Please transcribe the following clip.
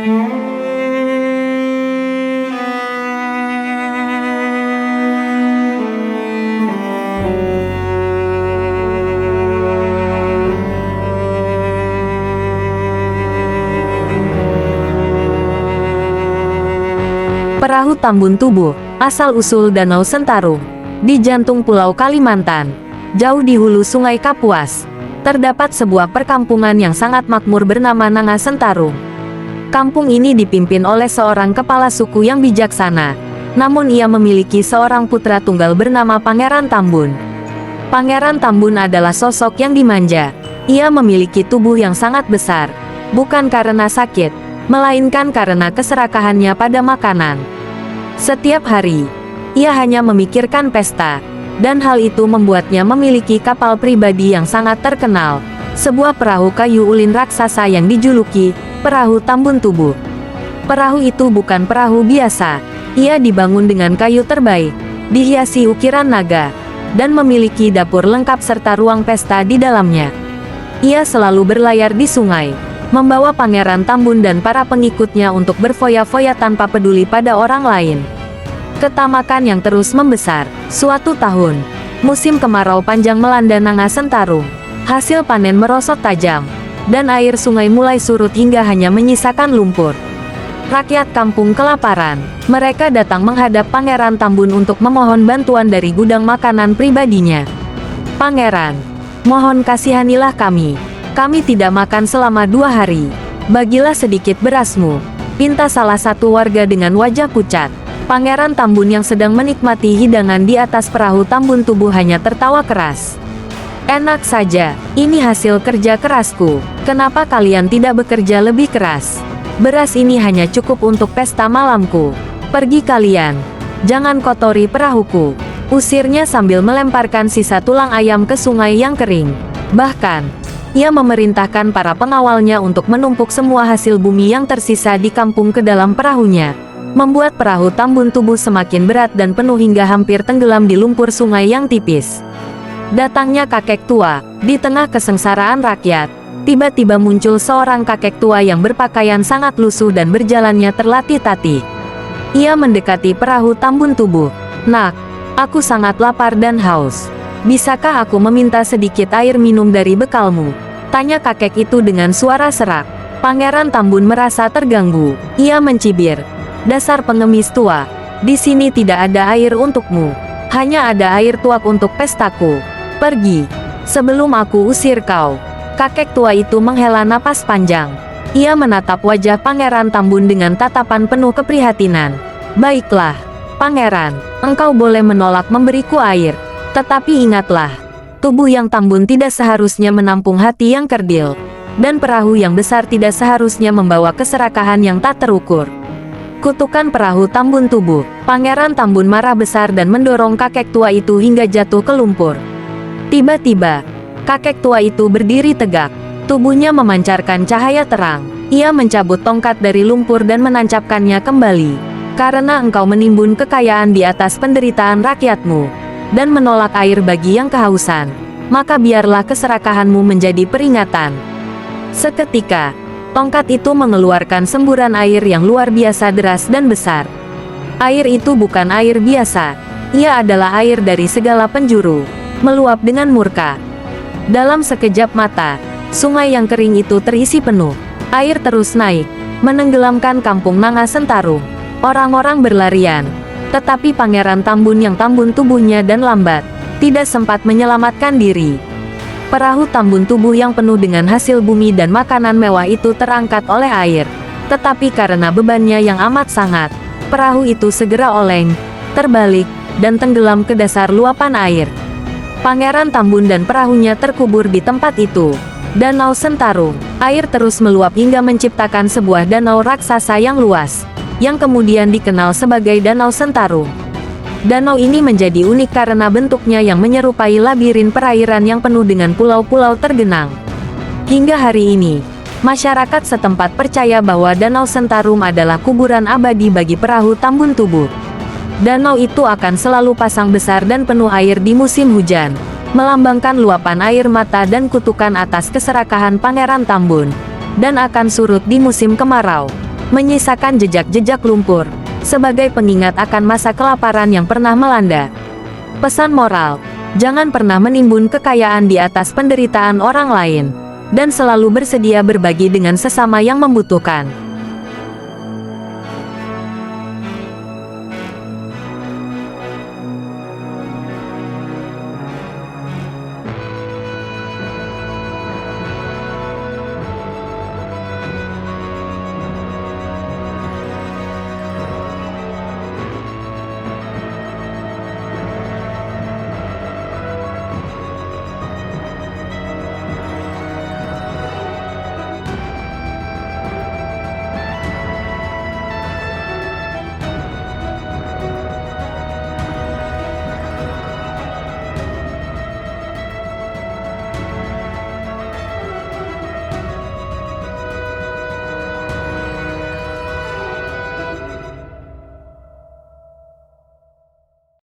Perahu Tambun Tubuh, asal-usul Danau Sentarung. Di jantung Pulau Kalimantan, jauh di hulu Sungai Kapuas, terdapat sebuah perkampungan yang sangat makmur bernama Nanga Sentarung. Kampung ini dipimpin oleh seorang kepala suku yang bijaksana, namun ia memiliki seorang putra tunggal bernama Pangeran Tambun. Pangeran Tambun adalah sosok yang dimanja. Ia memiliki tubuh yang sangat besar, bukan karena sakit, melainkan karena keserakahannya pada makanan. Setiap hari, ia hanya memikirkan pesta, dan hal itu membuatnya memiliki kapal pribadi yang sangat terkenal, sebuah perahu kayu ulin raksasa yang dijuluki Perahu Tambun Tubuh. Perahu itu bukan perahu biasa, ia dibangun dengan kayu terbaik, dihiasi ukiran naga, dan memiliki dapur lengkap serta ruang pesta di dalamnya. Ia selalu berlayar di sungai, membawa Pangeran Tambun dan para pengikutnya untuk berfoya-foya tanpa peduli pada orang lain. Ketamakan yang terus membesar. Suatu tahun, musim kemarau panjang melanda Nanga Sentarung. Hasil panen merosot tajam, dan air sungai mulai surut hingga hanya menyisakan lumpur. Rakyat kampung kelaparan. Mereka datang menghadap Pangeran Tambun untuk memohon bantuan dari gudang makanan pribadinya. "Pangeran, mohon kasihanilah kami. Kami tidak makan selama 2 hari. Bagilah sedikit berasmu," pinta salah satu warga dengan wajah pucat. Pangeran Tambun yang sedang menikmati hidangan di atas perahu Tambun Tubuh hanya tertawa keras. "Enak saja, ini hasil kerja kerasku. Kenapa kalian tidak bekerja lebih keras? Beras ini hanya cukup untuk pesta malamku. Pergi kalian. Jangan kotori perahuku," usirnya sambil melemparkan sisa tulang ayam ke sungai yang kering. Bahkan, ia memerintahkan para pengawalnya untuk menumpuk semua hasil bumi yang tersisa di kampung ke dalam perahunya, membuat perahu Tambun Tubuh semakin berat dan penuh hingga hampir tenggelam di lumpur sungai yang tipis. Datangnya kakek tua. Di tengah kesengsaraan rakyat, tiba-tiba muncul seorang kakek tua yang berpakaian sangat lusuh dan berjalannya terlatih-tatih. Ia mendekati perahu Tambun Tubuh. "Nak, aku sangat lapar dan haus. Bisakah aku meminta sedikit air minum dari bekalmu?" tanya kakek itu dengan suara serak. Pangeran Tambun merasa terganggu. Ia mencibir, "Dasar pengemis tua, di sini tidak ada air untukmu. Hanya ada air tuak untuk pestaku. Pergi, sebelum aku usir kau." Kakek tua itu menghela napas panjang. Ia menatap wajah Pangeran Tambun dengan tatapan penuh keprihatinan. "Baiklah, Pangeran, engkau boleh menolak memberiku air. Tetapi ingatlah, tubuh yang tambun tidak seharusnya menampung hati yang kerdil, dan perahu yang besar tidak seharusnya membawa keserakahan yang tak terukur." Kutukan perahu Tambun Tubuh. Pangeran Tambun marah besar dan mendorong kakek tua itu hingga jatuh ke lumpur. Tiba-tiba, kakek tua itu berdiri tegak. Tubuhnya memancarkan cahaya terang. Ia mencabut tongkat dari lumpur dan menancapkannya kembali. "Karena engkau menimbun kekayaan di atas penderitaan rakyatmu, dan menolak air bagi yang kehausan, maka biarlah keserakahanmu menjadi peringatan." Seketika, tongkat itu mengeluarkan semburan air yang luar biasa deras dan besar. Air itu bukan air biasa. Ia adalah air dari segala penjuru, meluap dengan murka. Dalam sekejap mata, sungai yang kering itu terisi penuh. Air terus naik, menenggelamkan kampung Nanga Sentarung. Orang-orang berlarian, tetapi Pangeran Tambun yang tambun tubuhnya dan lambat, tidak sempat menyelamatkan diri. Perahu Tambun Tubuh yang penuh dengan hasil bumi dan makanan mewah itu terangkat oleh air. Tetapi karena bebannya yang amat sangat, perahu itu segera oleng, terbalik, dan tenggelam ke dasar luapan air. Pangeran Tambun dan perahunya terkubur di tempat itu. Danau Sentarung. Air terus meluap hingga menciptakan sebuah danau raksasa yang luas, yang kemudian dikenal sebagai Danau Sentarung. Danau ini menjadi unik karena bentuknya yang menyerupai labirin perairan yang penuh dengan pulau-pulau tergenang. Hingga hari ini, masyarakat setempat percaya bahwa Danau Sentarung adalah kuburan abadi bagi perahu Tambun Tubuh. Danau itu akan selalu pasang besar dan penuh air di musim hujan, melambangkan luapan air mata dan kutukan atas keserakahan Pangeran Tambun, dan akan surut di musim kemarau. menyisakan jejak-jejak lumpur, sebagai pengingat akan masa kelaparan yang pernah melanda. Pesan moral, jangan pernah menimbun kekayaan di atas penderitaan orang lain, dan selalu bersedia berbagi dengan sesama yang membutuhkan.